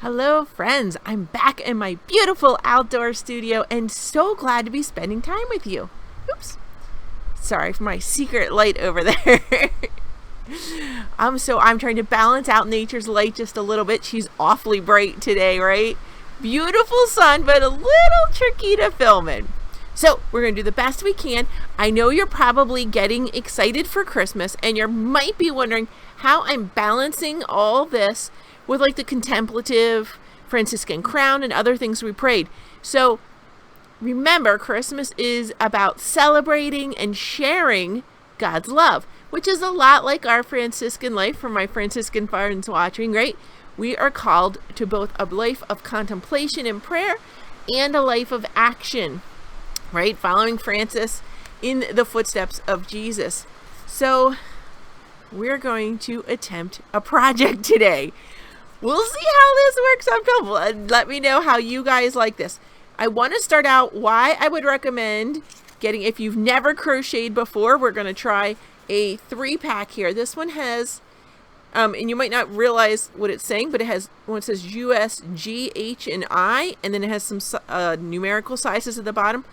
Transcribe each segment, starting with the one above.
Hello friends, I'm back in my beautiful outdoor studio and so glad to be spending time with you. Oops, sorry for my secret light over there. I'm trying to balance out nature's light just a little bit. She's awfully bright today, right? Beautiful sun, but a little tricky to film in. So we're going to do the best we can. I know you're probably getting excited for Christmas and you might be wondering how I'm balancing all this with like the contemplative Franciscan crown and other things we prayed. So remember, Christmas is about celebrating and sharing God's love, which is a lot like our Franciscan life for my Franciscan friends watching, right? We are called to both a life of contemplation and prayer and a life of action, right? Following Francis in the footsteps of Jesus. So we're going to attempt a project today. We'll see how this works on film. And let me know how you guys like this. I want to start out why I would recommend getting, if you've never crocheted before, we're going to try a 3-pack here. This one has, and you might not realize what it's saying, but it has, when it says US, G, H, and I, and then it has some numerical sizes at the bottom.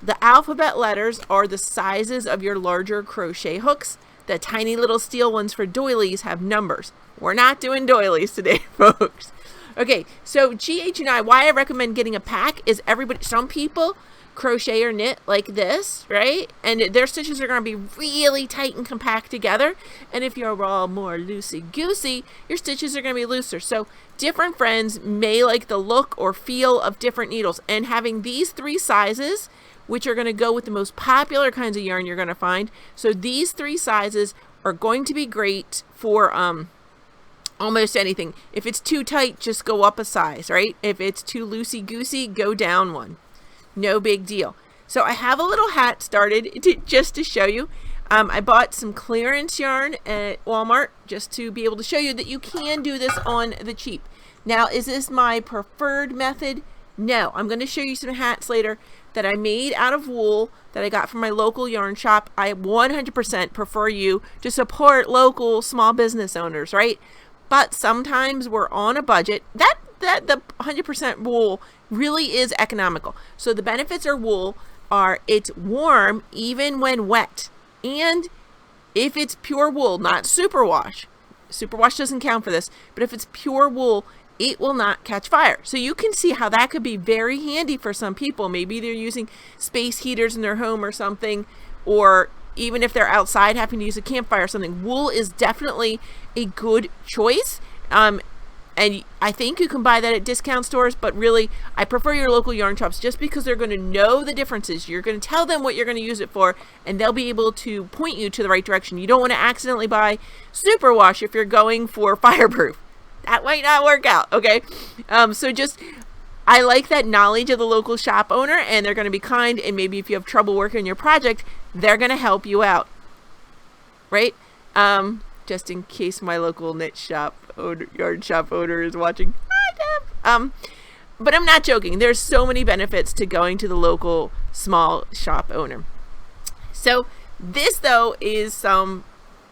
The alphabet letters are the sizes of your larger crochet hooks. The tiny little steel ones for doilies have numbers. We're not doing doilies today, folks. Okay, so G, H, and I, why I recommend getting a pack is some people crochet or knit like this, right? And their stitches are going to be really tight and compact together. And if you're all more loosey-goosey, your stitches are going to be looser. So different friends may like the look or feel of different needles. And having these 3 sizes, which are going to go with the most popular kinds of yarn you're going to find. So these 3 sizes are going to be great for almost anything. If it's too tight, just go up a size, right? If it's too loosey-goosey, go down one. No big deal. So I have a little hat started just to show you. I bought some clearance yarn at Walmart just to be able to show you that you can do this on the cheap. Now, is this my preferred method? No. I'm going to show you some hats later that I made out of wool that I got from my local yarn shop. I 100% prefer you to support local small business owners, right? But sometimes we're on a budget. The 100% wool really is economical. So the benefits of wool are it's warm even when wet. And if it's pure wool, not superwash. Superwash doesn't count for this. But if it's pure wool, it will not catch fire. So you can see how that could be very handy for some people. Maybe they're using space heaters in their home or something, or even if they're outside having to use a campfire or something. Wool is definitely a good choice. And I think you can buy that at discount stores, but really I prefer your local yarn shops just because they're going to know the differences. You're going to tell them what you're going to use it for, and they'll be able to point you to the right direction. You don't want to accidentally buy superwash if you're going for fireproof. That might not work out, okay? I like that knowledge of the local shop owner, and they're going to be kind, and maybe if you have trouble working on your project, they're going to help you out, right? Just in case my local knit shop yarn shop owner is watching. But I'm not joking. There's so many benefits to going to the local small shop owner. So this, though, is some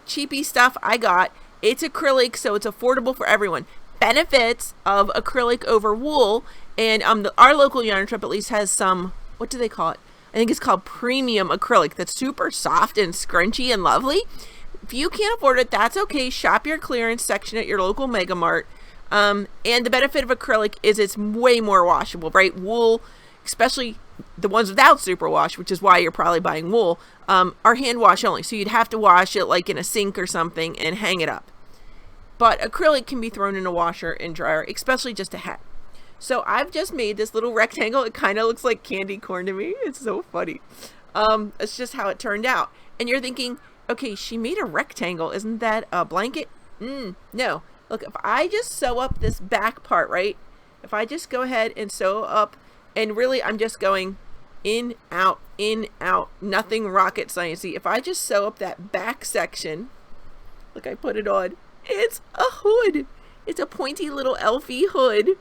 cheapy stuff I got. It's acrylic, so it's affordable for everyone. Benefits of acrylic over wool, and our local yarn shop at least has some, what do they call it? I think it's called premium acrylic that's super soft and scrunchy and lovely. If you can't afford it, that's okay. Shop your clearance section at your local Mega Mart. And the benefit of acrylic is it's way more washable, right? Wool, especially the ones without superwash, which is why you're probably buying wool, are hand wash only. So you'd have to wash it like in a sink or something and hang it up. But acrylic can be thrown in a washer and dryer, especially just a hat. So I've just made this little rectangle. It kind of looks like candy corn to me. It's so funny. It's just how it turned out. And you're thinking, okay, she made a rectangle. Isn't that a blanket? No. Look, if I just sew up this back part, right? If I just go ahead and sew up, and really I'm just going in, out, nothing rocket sciencey. If I just sew up that back section, look, I put it on. It's a hood. It's a pointy little elfy hood.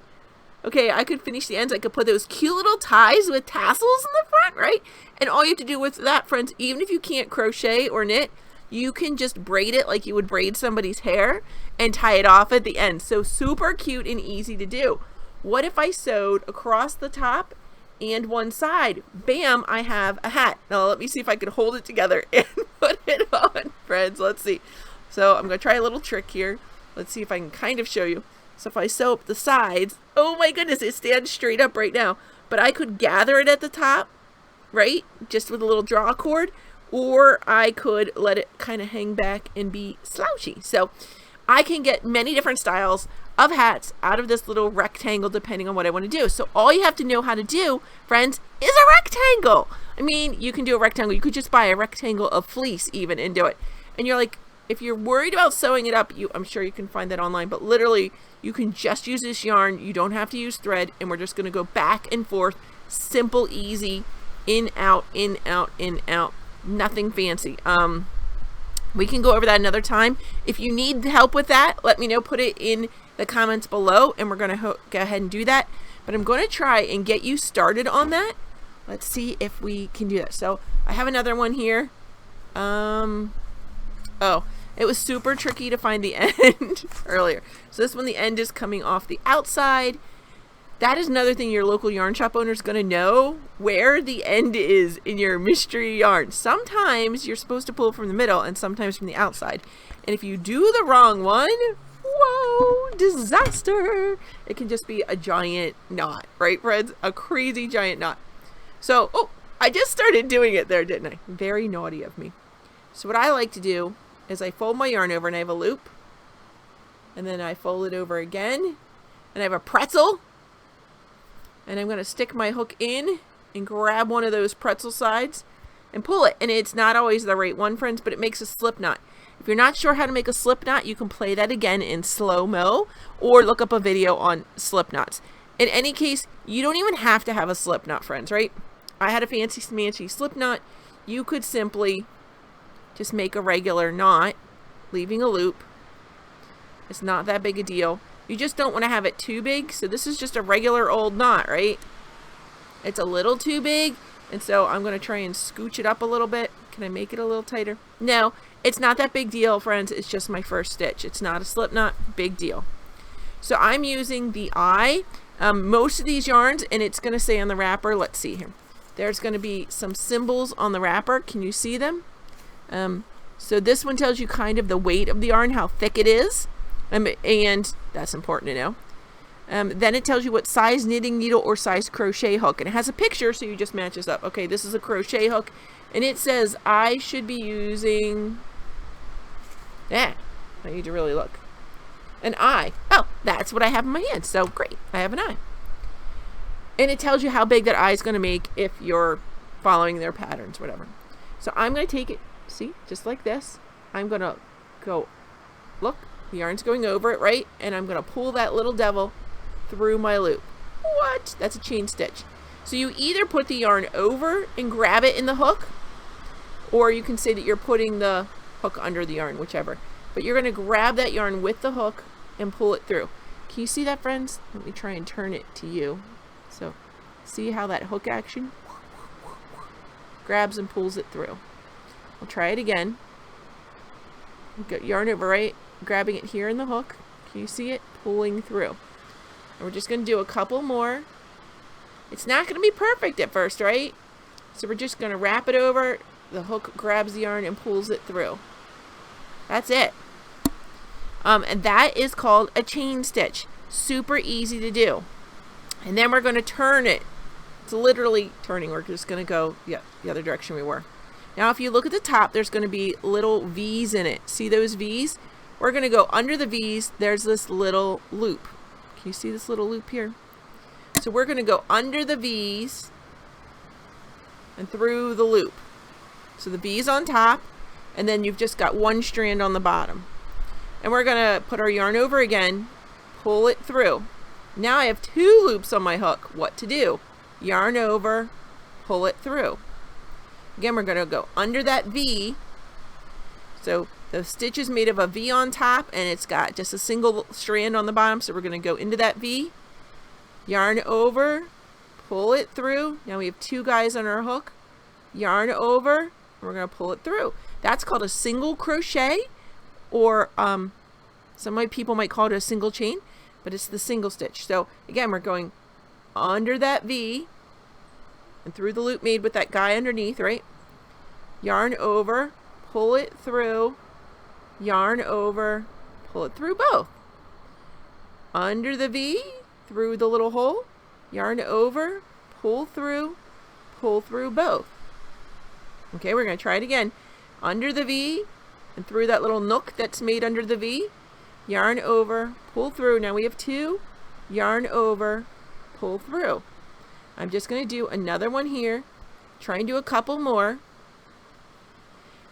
Okay, I could finish the ends. I could put those cute little ties with tassels in the front, right? And all you have to do with that, friends, even if you can't crochet or knit, you can just braid it like you would braid somebody's hair and tie it off at the end. So super cute and easy to do. What if I sewed across the top and one side? Bam, I have a hat. Now let me see if I can hold it together and put it on, friends. Let's see. So I'm going to try a little trick here. Let's see if I can kind of show you. So if I sew up the sides, oh my goodness, it stands straight up right now. But I could gather it at the top, right? Just with a little draw cord, or I could let it kind of hang back and be slouchy. So I can get many different styles of hats out of this little rectangle depending on what I want to do. So all you have to know how to do, friends, is a rectangle. I mean, you can do a rectangle. You could just buy a rectangle of fleece even and do it. And you're like, if you're worried about sewing it up, I'm sure you can find that online, but literally you can just use this yarn. You don't have to use thread, and we're just going to go back and forth. Simple, easy, in, out, in, out, in, out. Nothing fancy. We can go over that another time. If you need help with that, let me know. Put it in the comments below, and we're going to go ahead and do that. But I'm going to try and get you started on that. Let's see if we can do that. So I have another one here. Oh, it was super tricky to find the end earlier. So this one, the end is coming off the outside. That is another thing your local yarn shop owner is going to know, where the end is in your mystery yarn. Sometimes you're supposed to pull from the middle and sometimes from the outside. And if you do the wrong one, whoa, disaster. It can just be a giant knot, right, friends? A crazy giant knot. So, oh, I just started doing it there, didn't I? Very naughty of me. So what I like to do is I fold my yarn over and I have a loop. And then I fold it over again. And I have a pretzel. And I'm going to stick my hook in and grab one of those pretzel sides and pull it. And it's not always the right one, friends, but it makes a slip knot. If you're not sure how to make a slip knot, you can play that again in slow-mo or look up a video on slip knots. In any case, you don't even have to have a slip knot, friends, right? I had a fancy smancy slip knot. You could simply just make a regular knot, leaving a loop. It's not that big a deal. You just don't want to have it too big. So this is just a regular old knot, right? It's a little too big. And so I'm going to try and scooch it up a little bit. Can I make it a little tighter? No, it's not that big deal, friends. It's just my first stitch. It's not a slip knot. Big deal. So I'm using the eye. Most of these yarns, and it's going to say on the wrapper, let's see here. There's going to be some symbols on the wrapper. Can you see them? So this one tells you kind of the weight of the yarn, how thick it is. And that's important to know. Then it tells you what size knitting needle or size crochet hook. And it has a picture, so you just match this up. Okay, this is a crochet hook. And it says I should be using... I need to really look. An eye. Oh, that's what I have in my hand. So great, I have an eye. And it tells you how big that eye is going to make if you're following their patterns, whatever. So I'm going to take it, see, just like this. I'm going to go, look, the yarn's going over it, right? And I'm going to pull that little devil through my loop. What? That's a chain stitch. So you either put the yarn over and grab it in the hook, or you can say that you're putting the hook under the yarn, whichever. But you're going to grab that yarn with the hook and pull it through. Can you see that, friends? Let me try and turn it to you. So see how that hook action grabs and pulls it through. I'll try it again. Get yarn over, right? Grabbing it here in the hook. Can you see it? Pulling through. And we're just going to do a couple more. It's not going to be perfect at first, right? So we're just going to wrap it over. The hook grabs the yarn and pulls it through. That's it. And that is called a chain stitch. Super easy to do. And then we're going to turn it. It's literally turning. We're just going to go the other direction we were. Now, if you look at the top, there's going to be little V's in it. See those V's? We're going to go under the V's. There's this little loop. Can you see this little loop here? So we're going to go under the V's and through the loop. So the V's on top, and then you've just got one strand on the bottom. And we're going to put our yarn over again, pull it through. Now I have two loops on my hook. What to do? Yarn over, pull it through. Again, we're going to go under that V. So the stitch is made of a V on top, and it's got just a single strand on the bottom. So we're going to go into that V, yarn over, pull it through. Now we have two guys on our hook. Yarn over, and we're going to pull it through. That's called a single crochet, or some people might call it a single chain, but it's the single stitch. So again, we're going under that V and through the loop made with that guy underneath, right? Yarn over, pull it through, yarn over, pull it through both. Under the V, through the little hole, yarn over, pull through both. Okay, we're going to try it again. Under the V and through that little nook that's made under the V, yarn over, pull through. Now we have 2, yarn over, pull through. I'm just going to do another one here, try and do a couple more.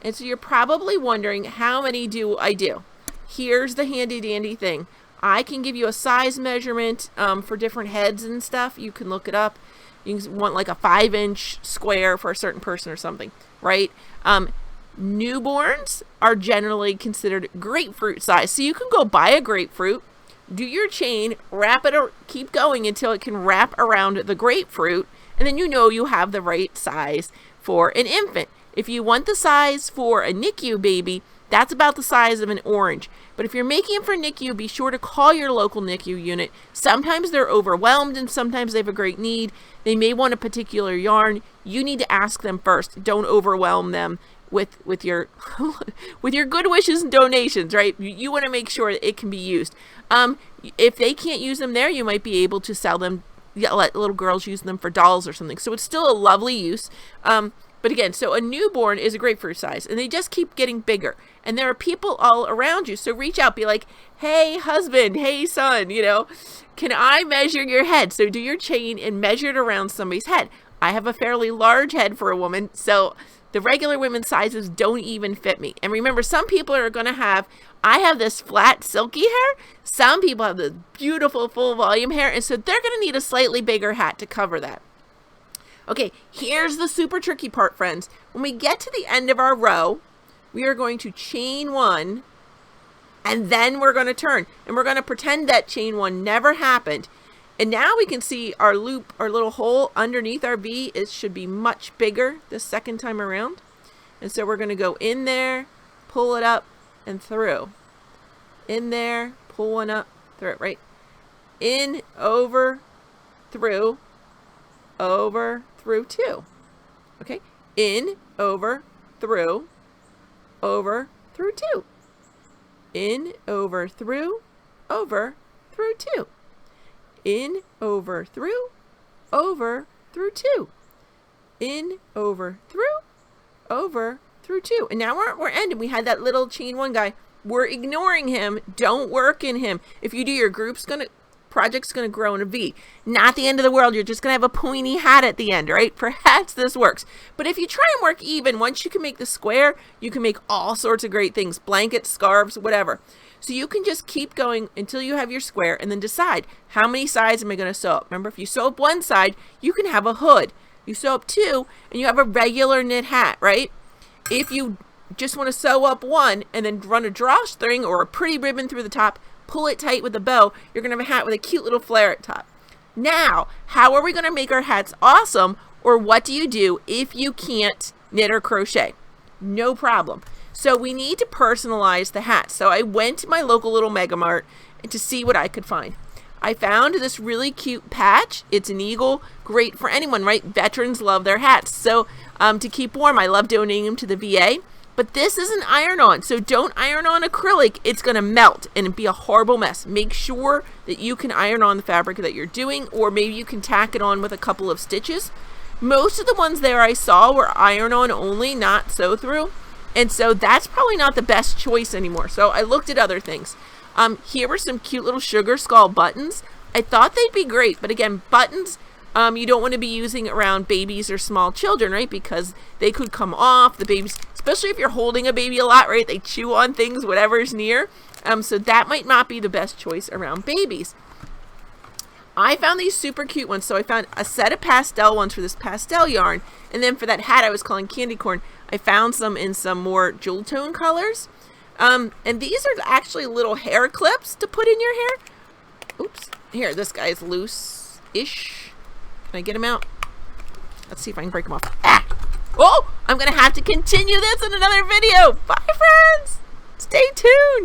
And so you're probably wondering, how many do I do? Here's the handy dandy thing. I can give you a size measurement for different heads and stuff. You can look it up. You want like a 5-inch square for a certain person or something, right? Newborns are generally considered grapefruit size. So you can go buy a grapefruit, do your chain, wrap it, or keep going until it can wrap around the grapefruit, and then you know you have the right size for an infant. If you want the size for a NICU baby, that's about the size of an orange. But if you're making it for NICU, be sure to call your local NICU unit. Sometimes they're overwhelmed and sometimes they have a great need. They may want a particular yarn. You need to ask them first. Don't overwhelm them with your with your good wishes and donations, right? You want to make sure that it can be used. If they can't use them there, you might be able to sell them, let little girls use them for dolls or something. So it's still a lovely use. But again, so a newborn is a grapefruit size, and they just keep getting bigger. And there are people all around you, so reach out, be like, hey, husband, hey, son, can I measure your head? So do your chain and measure it around somebody's head. I have a fairly large head for a woman, so the regular women's sizes don't even fit me. And remember, some people are going to have, I have this flat, silky hair. Some people have this beautiful, full volume hair, and so they're going to need a slightly bigger hat to cover that. Okay, here's the super tricky part, friends. When we get to the end of our row, we are going to chain 1, and then we're going to turn. And we're going to pretend that chain 1 never happened. And now we can see our loop, our little hole underneath our V, it should be much bigger the second time around. And so we're going to go in there, pull it up, and through. In there, pull one up, through it, right? In, over, through, over, through 2. Okay, in, over, through 2. In, over, through 2. In, over, through 2. In, over, through 2. And now we're ending. We had that little chain 1 guy. We're ignoring him. Don't work in him. If you do, your project's going to grow in a V. Not the end of the world. You're just going to have a pointy hat at the end, right? Perhaps this works. But if you try and work even, once you can make the square, you can make all sorts of great things. Blankets, scarves, whatever. So you can just keep going until you have your square and then decide, how many sides am I going to sew up? Remember, if you sew up one side, you can have a hood. You sew up 2 and you have a regular knit hat, right? If you just want to sew up 1 and then run a drawstring or a pretty ribbon through the top, pull it tight with a bow, you're going to have a hat with a cute little flare at top. Now, how are we going to make our hats awesome, or what do you do if you can't knit or crochet? No problem. So we need to personalize the hat. So I went to my local little Mega Mart to see what I could find. I found this really cute patch. It's an eagle, great for anyone, right? Veterans love their hats. So to keep warm, I love donating them to the VA. But this is an iron-on, so don't iron on acrylic. It's going to melt and it'd be a horrible mess. Make sure that you can iron on the fabric that you're doing, or maybe you can tack it on with a couple of stitches. Most of the ones there I saw were iron-on only, not sew-through. And so that's probably not the best choice anymore. So I looked at other things. Here were some cute little sugar skull buttons. I thought they'd be great, but again, buttons, you don't want to be using around babies or small children, right? Because they could come off, the babies, especially if you're holding a baby a lot, right? They chew on things, whatever's near. So that might not be the best choice around babies. I found these super cute ones. So I found a set of pastel ones for this pastel yarn. And then for that hat I was calling candy corn, I found some in some more jewel tone colors. And these are actually little hair clips to put in your hair. Oops. Here, this guy's loose-ish. Can I get him out? Let's see if I can break him off. Ah! Oh, I'm going to have to continue this in another video. Bye, friends. Stay tuned.